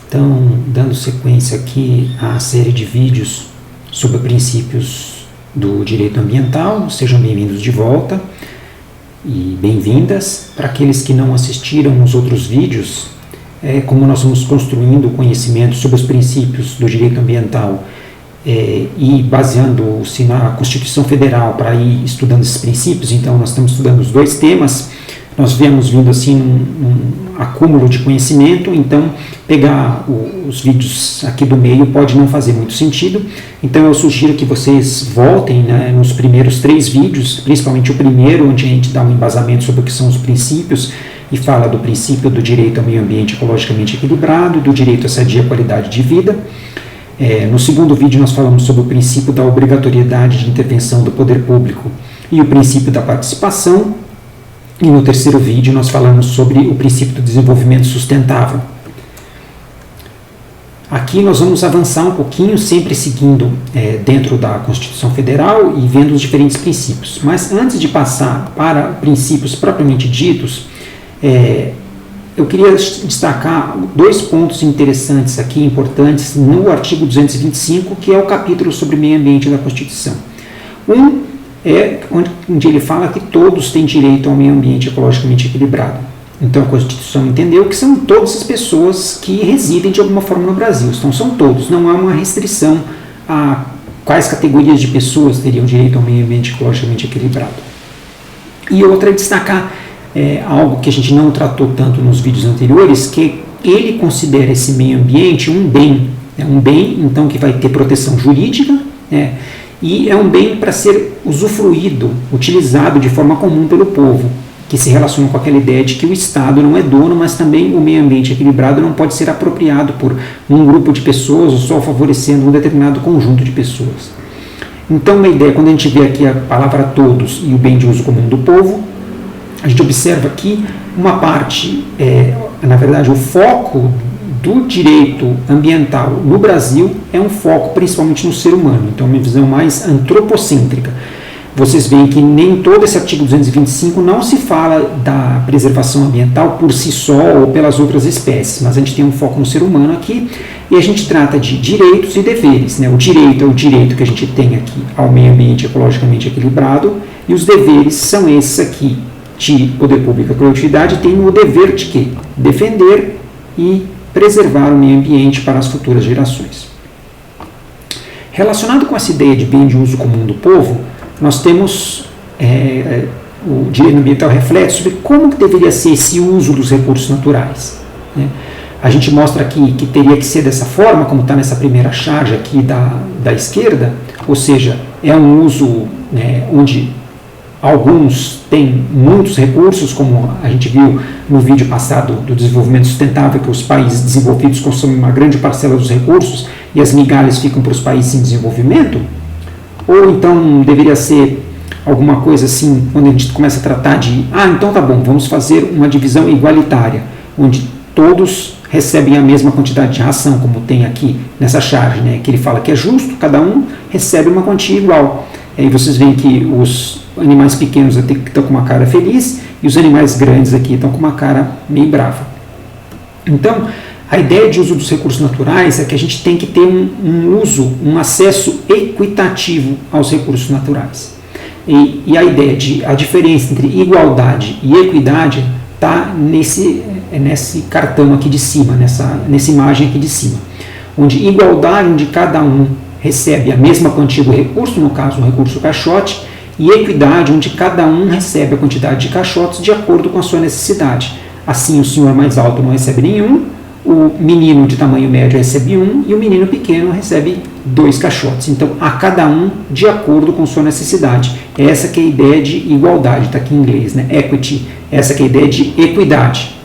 Então, dando sequência aqui à série de vídeos sobre princípios do direito ambiental, sejam bem-vindos de volta e bem-vindas. Para aqueles que não assistiram os outros vídeos, como nós vamos construindo conhecimento sobre os princípios do direito ambiental e baseando-se na Constituição Federal para ir estudando esses princípios. Então nós estamos estudando os dois temas, nós viemos vindo assim num acúmulo de conhecimento, então pegar os vídeos aqui do meio pode não fazer muito sentido, então eu sugiro que vocês voltem, né, nos primeiros 3 vídeos, principalmente o primeiro, onde a gente dá um embasamento sobre o que são os princípios e fala do princípio do direito ao meio ambiente ecologicamente equilibrado, do direito à sadia qualidade de vida. No segundo vídeo nós falamos sobre o princípio da obrigatoriedade de intervenção do poder público e o princípio da participação. E no terceiro vídeo nós falamos sobre o princípio do desenvolvimento sustentável. Aqui nós vamos avançar um pouquinho, sempre seguindo dentro da Constituição Federal e vendo os diferentes princípios. Mas antes de passar para princípios propriamente ditos, eu queria destacar 2 pontos interessantes aqui, importantes, no artigo 225, que é o capítulo sobre meio ambiente da Constituição. Onde ele fala que todos têm direito ao meio ambiente ecologicamente equilibrado. Então a Constituição entendeu que são todas as pessoas que residem de alguma forma no Brasil. Então são todos, não há uma restrição a quais categorias de pessoas teriam direito ao meio ambiente ecologicamente equilibrado. E outra é destacar algo que a gente não tratou tanto nos vídeos anteriores, que ele considera esse meio ambiente um bem. Um bem, então, que vai ter proteção jurídica, e é um bem para ser usufruído, utilizado de forma comum pelo povo, que se relaciona com aquela ideia de que o Estado não é dono, mas também o meio ambiente equilibrado não pode ser apropriado por um grupo de pessoas ou só favorecendo um determinado conjunto de pessoas. Então, uma ideia, quando a gente vê aqui a palavra todos e o bem de uso comum do povo, a gente observa aqui uma parte, na verdade, o foco do direito ambiental no Brasil é um foco principalmente no ser humano, então é uma visão mais antropocêntrica. Vocês veem que nem todo esse artigo 225 não se fala da preservação ambiental por si só ou pelas outras espécies, mas a gente tem um foco no ser humano aqui e a gente trata de direitos e deveres. O direito é o direito que a gente tem aqui ao meio ambiente ecologicamente equilibrado e os deveres são esses aqui de poder público e coletividade, tem o dever de quê? Defender e preservar o meio ambiente para as futuras gerações. Relacionado com essa ideia de bem de uso comum do povo, nós temos o direito ambiental reflete sobre como que deveria ser esse uso dos recursos naturais. A gente mostra aqui que teria que ser dessa forma, como está nessa primeira charge aqui da esquerda, ou seja, é um uso onde alguns têm muitos recursos, como a gente viu no vídeo passado do desenvolvimento sustentável, que os países desenvolvidos consomem uma grande parcela dos recursos e as migalhas ficam para os países em desenvolvimento. Ou então deveria ser alguma coisa assim, quando a gente começa a tratar de, então tá bom, vamos fazer uma divisão igualitária, onde todos recebem a mesma quantidade de ração, como tem aqui nessa charge, que ele fala que é justo, cada um recebe uma quantia igual. Aí vocês veem que os animais pequenos estão com uma cara feliz e os animais grandes aqui estão com uma cara meio brava. Então, a ideia de uso dos recursos naturais é que a gente tem que ter um acesso equitativo aos recursos naturais. E a ideia a diferença entre igualdade e equidade está nesse cartão aqui de cima, nessa imagem aqui de cima, onde igualdade, onde cada um recebe a mesma quantia do recurso, no caso o recurso caixote, e equidade, onde cada um recebe a quantidade de caixotes de acordo com a sua necessidade. Assim, o senhor mais alto não recebe nenhum, o menino de tamanho médio recebe 1 e o menino pequeno recebe 2 caixotes. Então, a cada um de acordo com sua necessidade. Essa que é a ideia de igualdade, está aqui em inglês, equity. Essa que é a ideia de equidade,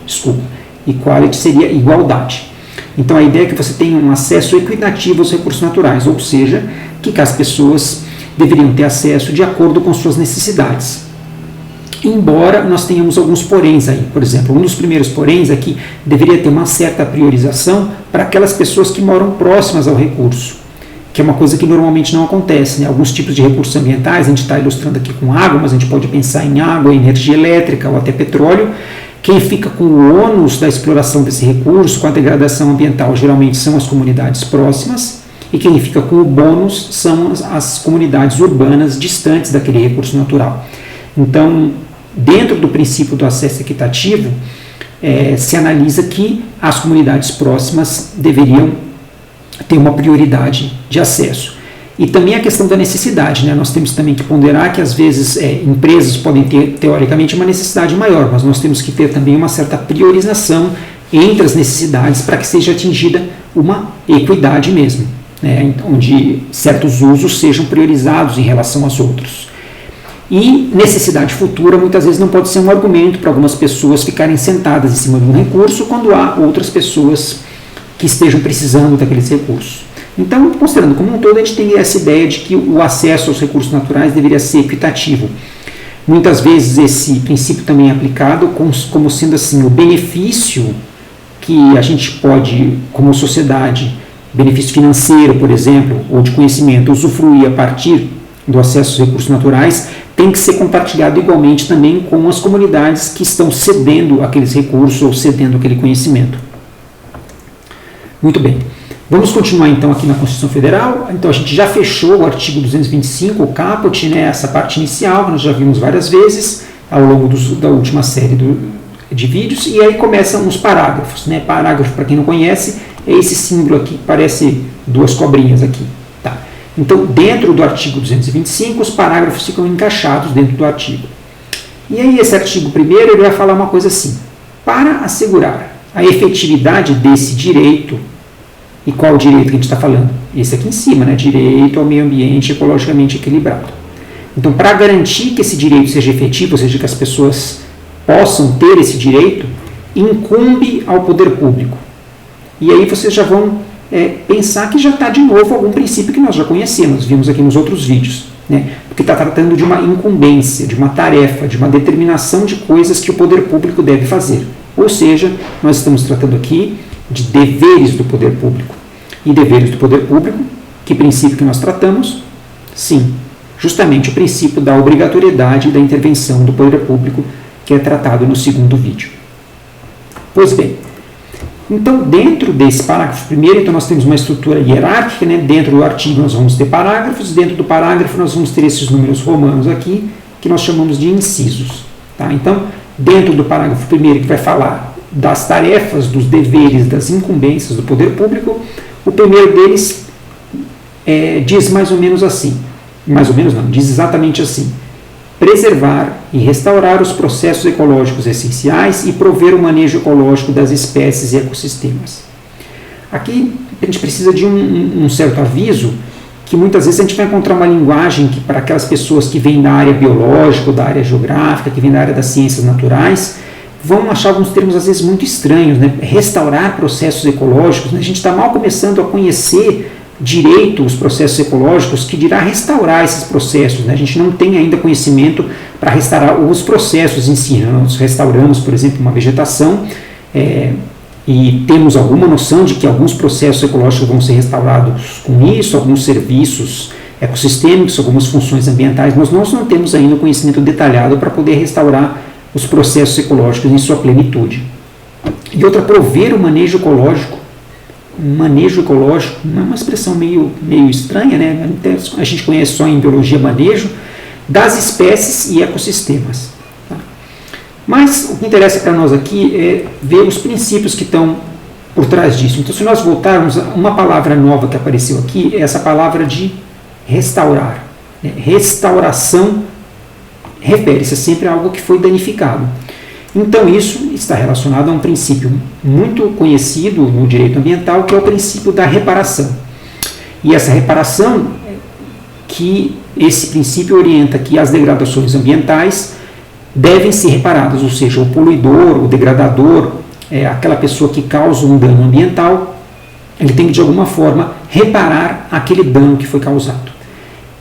Equality seria igualdade. Então, a ideia é que você tenha um acesso equitativo aos recursos naturais, ou seja, que as pessoas deveriam ter acesso de acordo com suas necessidades. Embora nós tenhamos alguns poréns aí. Por exemplo, um dos primeiros poréns é que deveria ter uma certa priorização para aquelas pessoas que moram próximas ao recurso, que é uma coisa que normalmente não acontece. Alguns tipos de recursos ambientais, a gente está ilustrando aqui com água, mas a gente pode pensar em água, energia elétrica ou até petróleo, Quem fica com o ônus da exploração desse recurso, com a degradação ambiental, geralmente são as comunidades próximas, e quem fica com o bônus são as comunidades urbanas distantes daquele recurso natural. Então, dentro do princípio do acesso equitativo, se analisa que as comunidades próximas deveriam ter uma prioridade de acesso. E também a questão da necessidade, né? Nós temos também que ponderar que às vezes empresas podem ter teoricamente uma necessidade maior, mas nós temos que ter também uma certa priorização entre as necessidades para que seja atingida uma equidade mesmo, né? Onde certos usos sejam priorizados em relação aos outros. E necessidade futura muitas vezes não pode ser um argumento para algumas pessoas ficarem sentadas em cima de um recurso quando há outras pessoas que estejam precisando daqueles recursos. Então, considerando como um todo, a gente tem essa ideia de que o acesso aos recursos naturais deveria ser equitativo. Muitas vezes esse princípio também é aplicado como sendo assim, o benefício que a gente pode, como sociedade, benefício financeiro, por exemplo, ou de conhecimento, usufruir a partir do acesso aos recursos naturais, tem que ser compartilhado igualmente também com as comunidades que estão cedendo aqueles recursos ou cedendo aquele conhecimento. Muito bem. Vamos continuar então aqui na Constituição Federal. Então a gente já fechou o artigo 225, o caput, né, essa parte inicial, que nós já vimos várias vezes ao longo da última série de vídeos, e aí começam os parágrafos, né? Parágrafo, para quem não conhece, é esse símbolo aqui, que parece duas cobrinhas aqui. Tá? Então, dentro do artigo 225, os parágrafos ficam encaixados dentro do artigo. E aí esse artigo primeiro ele vai falar uma coisa assim: para assegurar a efetividade desse direito. E qual o direito que a gente está falando? Esse aqui em cima, né? Direito ao meio ambiente ecologicamente equilibrado. Então, para garantir que esse direito seja efetivo, ou seja, que as pessoas possam ter esse direito, incumbe ao poder público. E aí vocês já vão pensar que já está de novo algum princípio que nós já conhecemos, vimos aqui nos outros vídeos, né? Porque está tratando de uma incumbência, de uma tarefa, de uma determinação de coisas que o poder público deve fazer. Ou seja, nós estamos tratando aqui de deveres do poder público. E deveres do poder público, que princípio que nós tratamos? Sim, justamente o princípio da obrigatoriedade da intervenção do poder público, que é tratado no segundo vídeo. Pois bem, então dentro desse parágrafo primeiro, então nós temos uma estrutura hierárquica, né? Dentro do artigo nós vamos ter parágrafos, dentro do parágrafo nós vamos ter esses números romanos aqui, que nós chamamos de incisos. Tá? Então, dentro do parágrafo primeiro, que vai falar das tarefas, dos deveres, das incumbências do poder público, o primeiro deles diz mais ou menos assim, mais ou menos não, diz exatamente assim: preservar e restaurar os processos ecológicos essenciais e prover o manejo ecológico das espécies e ecossistemas. Aqui a gente precisa de um certo aviso, que muitas vezes a gente vai encontrar uma linguagem que para aquelas pessoas que vêm da área biológica, ou da área geográfica, que vêm da área das ciências naturais, vão achar alguns termos às vezes muito estranhos, né? Restaurar processos ecológicos, né? A gente está mal começando a conhecer direito os processos ecológicos, que dirá restaurar esses processos, né? A gente não tem ainda conhecimento para restaurar os processos em si. Nós restauramos, por exemplo, uma vegetação e temos alguma noção de que alguns processos ecológicos vão ser restaurados com isso, alguns serviços ecossistêmicos, algumas funções ambientais, mas nós não temos ainda um conhecimento detalhado para poder restaurar os processos ecológicos em sua plenitude. E outra, prover o manejo ecológico. Manejo ecológico é uma expressão meio estranha, né? A gente conhece só em biologia manejo das espécies e ecossistemas. Tá? Mas o que interessa para nós aqui é ver os princípios que estão por trás disso. Então, se nós voltarmos a uma palavra nova que apareceu aqui, é essa palavra de restaurar. Né? Restauração refere-se sempre a algo que foi danificado. Então, isso está relacionado a um princípio muito conhecido no direito ambiental, que é o princípio da reparação. E essa reparação, que esse princípio orienta que as degradações ambientais devem ser reparadas, ou seja, o poluidor, o degradador, aquela pessoa que causa um dano ambiental, ele tem que, de alguma forma, reparar aquele dano que foi causado.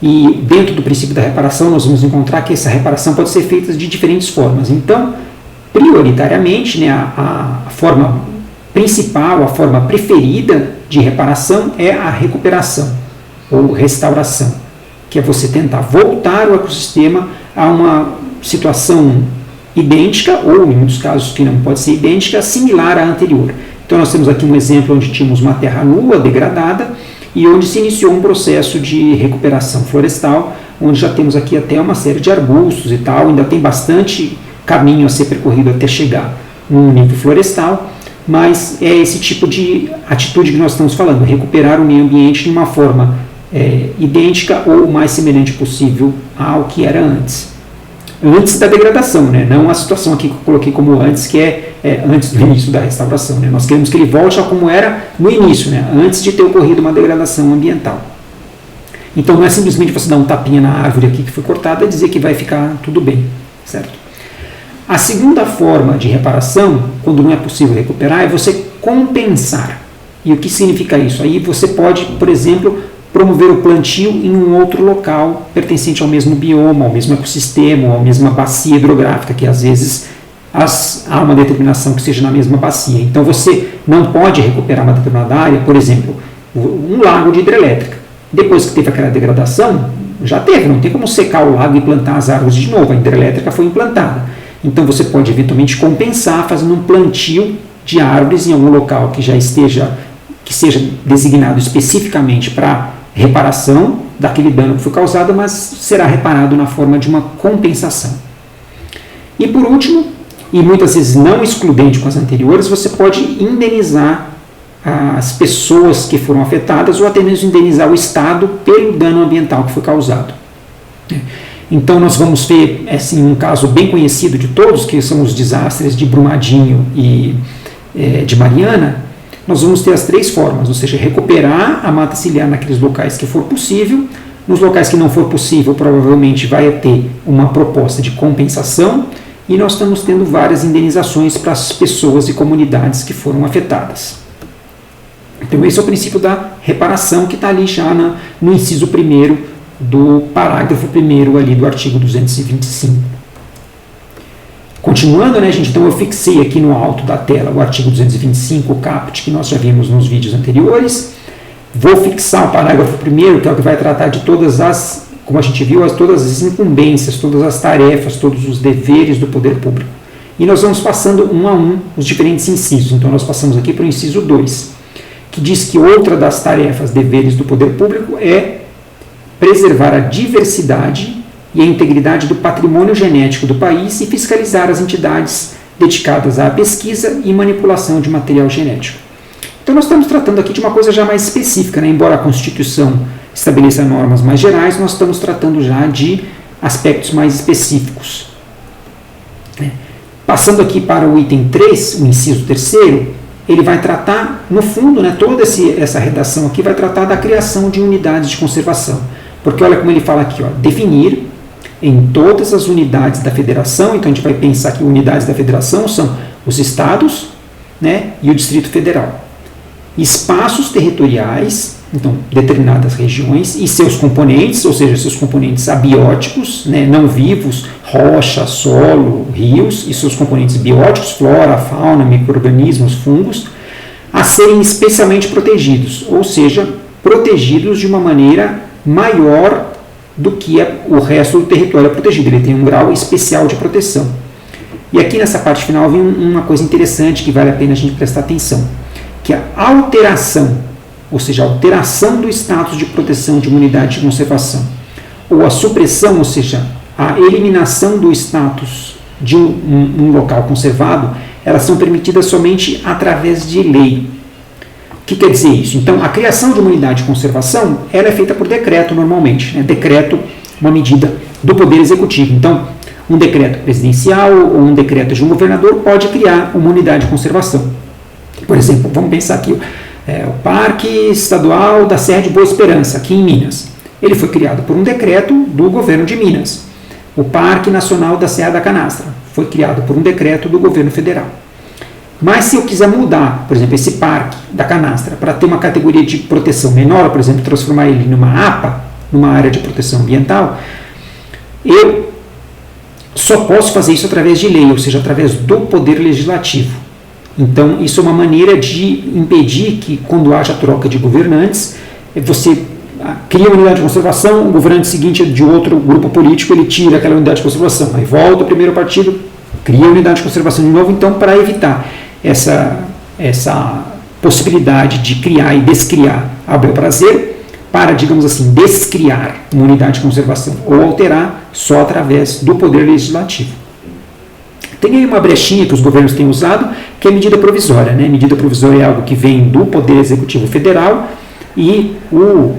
E dentro do princípio da reparação, nós vamos encontrar que essa reparação pode ser feita de diferentes formas. Então, prioritariamente, né, a forma principal, a forma preferida de reparação é a recuperação ou restauração, que é você tentar voltar o ecossistema a uma situação idêntica, ou em muitos casos que não pode ser idêntica, similar à anterior. Então nós temos aqui um exemplo onde tínhamos uma terra nua, degradada, e onde se iniciou um processo de recuperação florestal, onde já temos aqui até uma série de arbustos e tal, ainda tem bastante caminho a ser percorrido até chegar num nível florestal, mas é esse tipo de atitude que nós estamos falando, recuperar o meio ambiente de uma forma idêntica ou o mais semelhante possível ao que era antes. Antes da degradação, né? Não a situação aqui que eu coloquei como antes, que é antes do início da restauração. Né? Nós queremos que ele volte a como era no início, né? Antes de ter ocorrido uma degradação ambiental. Então não é simplesmente você dar um tapinha na árvore aqui que foi cortada e dizer que vai ficar tudo bem, certo? A segunda forma de reparação, quando não é possível recuperar, é você compensar. E o que significa isso? Aí você pode, por exemplo, promover o plantio em um outro local pertencente ao mesmo bioma, ao mesmo ecossistema, à mesma bacia hidrográfica, que às vezes há uma determinação que seja na mesma bacia. Então você não pode recuperar uma determinada área, por exemplo, um lago de hidrelétrica. Depois que teve aquela degradação, já teve, não tem como secar o lago e plantar as árvores de novo, a hidrelétrica foi implantada. Então você pode eventualmente compensar fazendo um plantio de árvores em algum local que já esteja, que seja designado especificamente para reparação daquele dano que foi causado, mas será reparado na forma de uma compensação. E por último, e muitas vezes não excludente com as anteriores, você pode indenizar as pessoas que foram afetadas ou até mesmo indenizar o Estado pelo dano ambiental que foi causado. Então nós vamos ver assim, um caso bem conhecido de todos, que são os desastres de Brumadinho e de Mariana. Nós vamos ter as três formas, ou seja, recuperar a mata ciliar naqueles locais que for possível. Nos locais que não for possível, provavelmente vai ter uma proposta de compensação, e nós estamos tendo várias indenizações para as pessoas e comunidades que foram afetadas. Então esse é o princípio da reparação que está ali já no inciso 1º do parágrafo 1º ali do artigo 225. Continuando, né, gente, então eu fixei aqui no alto da tela o artigo 225, o caput, que nós já vimos nos vídeos anteriores. Vou fixar o parágrafo 1º, que é o que vai tratar de todas as, como a gente viu, todas as incumbências, todas as tarefas, todos os deveres do poder público. E nós vamos passando um a um os diferentes incisos. Então nós passamos aqui para o inciso 2, que diz que outra das tarefas, deveres do poder público é preservar a diversidade e a integridade do patrimônio genético do país e fiscalizar as entidades dedicadas à pesquisa e manipulação de material genético. Então nós estamos tratando aqui de uma coisa já mais específica, né? Embora a Constituição estabeleça normas mais gerais, nós estamos tratando já de aspectos mais específicos. Passando aqui para o item 3, o inciso 3º, ele vai tratar, no fundo, né, toda essa redação aqui vai tratar da criação de unidades de conservação. Porque olha como ele fala aqui, ó, definir em todas as unidades da federação. Então a gente vai pensar que unidades da federação são os estados, né, e o Distrito Federal. Espaços territoriais, então determinadas regiões e seus componentes, ou seja, seus componentes abióticos, né, não vivos, rocha, solo, rios, e seus componentes bióticos, flora, fauna, micro-organismos, fungos, a serem especialmente protegidos, ou seja, protegidos de uma maneira maior do que o resto do território é protegido. Ele tem um grau especial de proteção. E aqui nessa parte final vem uma coisa interessante que vale a pena a gente prestar atenção, que a alteração, ou seja, a alteração do status de proteção de uma unidade de conservação, ou a supressão, ou seja, a eliminação do status de um local conservado, elas são permitidas somente através de lei. O que quer dizer isso? Então, a criação de uma unidade de conservação ela é feita por decreto normalmente. Né? Decreto, uma medida do Poder Executivo. Então, um decreto presidencial ou um decreto de um governador pode criar uma unidade de conservação. Por exemplo, vamos pensar aqui, o Parque Estadual da Serra de Boa Esperança, aqui em Minas. Ele foi criado por um decreto do governo de Minas. O Parque Nacional da Serra da Canastra foi criado por um decreto do governo federal. Mas se eu quiser mudar, por exemplo, esse Parque da Canastra para ter uma categoria de proteção menor, por exemplo, transformar ele numa APA, numa área de proteção ambiental, eu só posso fazer isso através de lei, ou seja, através do Poder Legislativo. Então, isso é uma maneira de impedir que, quando haja troca de governantes, você cria uma unidade de conservação, o governante seguinte de outro grupo político, ele tira aquela unidade de conservação, aí volta o primeiro partido, cria a unidade de conservação de novo, então, para evitar essa possibilidade de criar e descriar a bel prazer, para, digamos assim, descriar uma unidade de conservação ou alterar só através do poder legislativo. Tem aí uma brechinha que os governos têm usado, que é a medida provisória. Né? Medida provisória é algo que vem do Poder Executivo Federal e o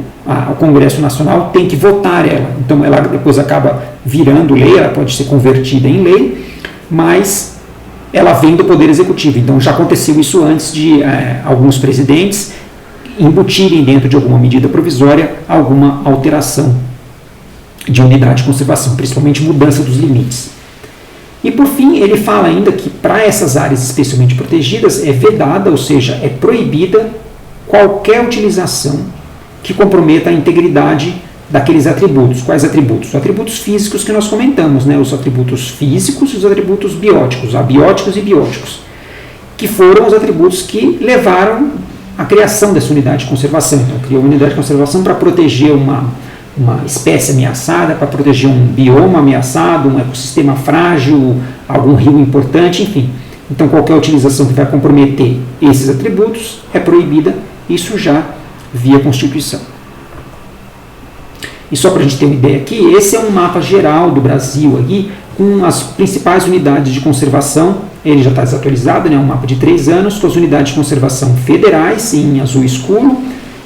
Congresso Nacional tem que votar ela. Então, ela depois acaba virando lei, ela pode ser convertida em lei, mas ela vem do Poder Executivo. Então, já aconteceu isso antes de alguns presidentes embutirem dentro de alguma medida provisória alguma alteração de unidade de conservação, principalmente mudança dos limites. E por fim, ele fala ainda que para essas áreas especialmente protegidas é vedada, ou seja, é proibida qualquer utilização que comprometa a integridade daqueles atributos. Quais atributos? Os atributos físicos que nós comentamos, né? Os atributos físicos e os atributos bióticos, abióticos e bióticos, que foram os atributos que levaram à criação dessa unidade de conservação. Então, criou uma unidade de conservação para proteger uma espécie ameaçada, para proteger um bioma ameaçado, um ecossistema frágil, algum rio importante, enfim. Então, qualquer utilização que vai comprometer esses atributos é proibida, isso já via Constituição. E só para a gente ter uma ideia aqui, esse é um mapa geral do Brasil aqui, com as principais unidades de conservação. Ele já está desatualizado, né? Um mapa de 3 anos, com as unidades de conservação federais em azul escuro,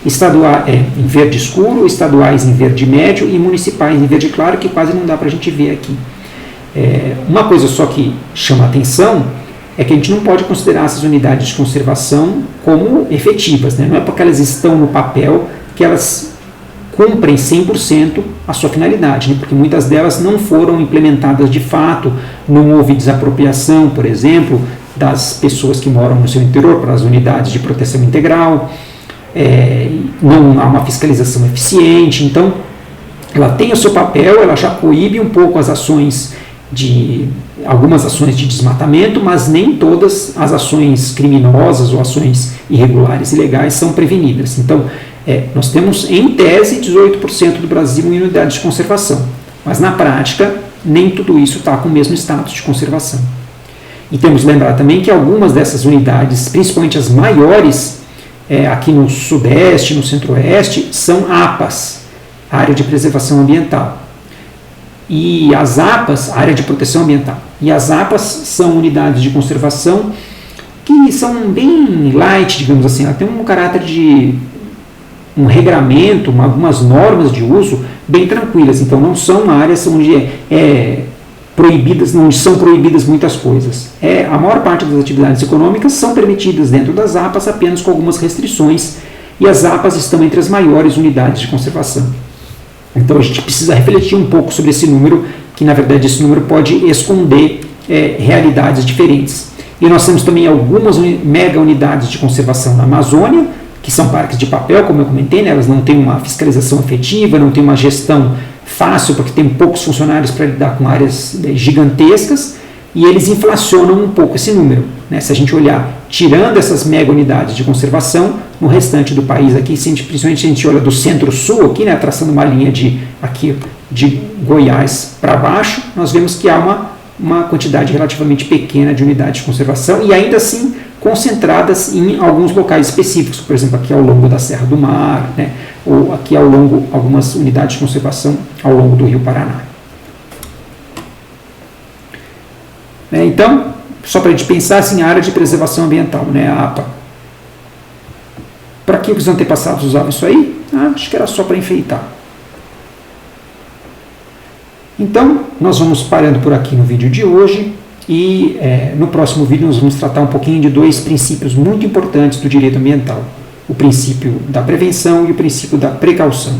em verde escuro, estaduais em verde médio e municipais em verde claro, que quase não dá para a gente ver aqui. Uma coisa só que chama a atenção é que a gente não pode considerar essas unidades de conservação como efetivas, né? Não é porque elas estão no papel que elas cumprem 100% a sua finalidade, né? Porque muitas delas não foram implementadas de fato, não houve desapropriação, por exemplo, das pessoas que moram no seu interior para as unidades de proteção integral, não há uma fiscalização eficiente, então ela tem o seu papel, ela já coíbe um pouco as ações algumas ações de desmatamento, mas nem todas as ações criminosas ou ações irregulares e ilegais são prevenidas. Então, nós temos, em tese, 18% do Brasil em unidades de conservação, mas na prática, nem tudo isso está com o mesmo status de conservação. E temos que lembrar também que algumas dessas unidades, principalmente as maiores, aqui no Sudeste, no Centro-Oeste, são APAs, Área de Preservação Ambiental. E as APAs, Área de Proteção Ambiental. E as APAs são unidades de conservação que são bem light, digamos assim, ela tem um caráter de um regramento, algumas normas de uso bem tranquilas. Então não são áreas onde proibidas, não são proibidas muitas coisas. A maior parte das atividades econômicas são permitidas dentro das APAs apenas com algumas restrições, e as APAs estão entre as maiores unidades de conservação. Então a gente precisa refletir um pouco sobre esse número, que na verdade esse número pode esconder realidades diferentes. E nós temos também algumas mega unidades de conservação na Amazônia, que são parques de papel, como eu comentei, né? Elas não têm uma fiscalização efetiva, não têm uma gestão fácil, porque tem poucos funcionários para lidar com áreas gigantescas, e eles inflacionam um pouco esse número, né? Se a gente olhar, tirando essas mega unidades de conservação, no restante do país aqui, principalmente se a gente olha do centro-sul aqui, né, traçando uma linha de Goiás para baixo, nós vemos que há uma quantidade relativamente pequena de unidades de conservação, e ainda assim concentradas em alguns locais específicos, por exemplo, aqui ao longo da Serra do Mar, né, ou aqui algumas unidades de conservação ao longo do Rio Paraná. Então, só para a gente pensar assim, a Área de Preservação Ambiental, né, a APA. Para que os antepassados usavam isso aí? Acho que era só para enfeitar. Então, nós vamos parando por aqui no vídeo de hoje, e no próximo vídeo nós vamos tratar um pouquinho de 2 princípios muito importantes do direito ambiental: o princípio da prevenção e o princípio da precaução.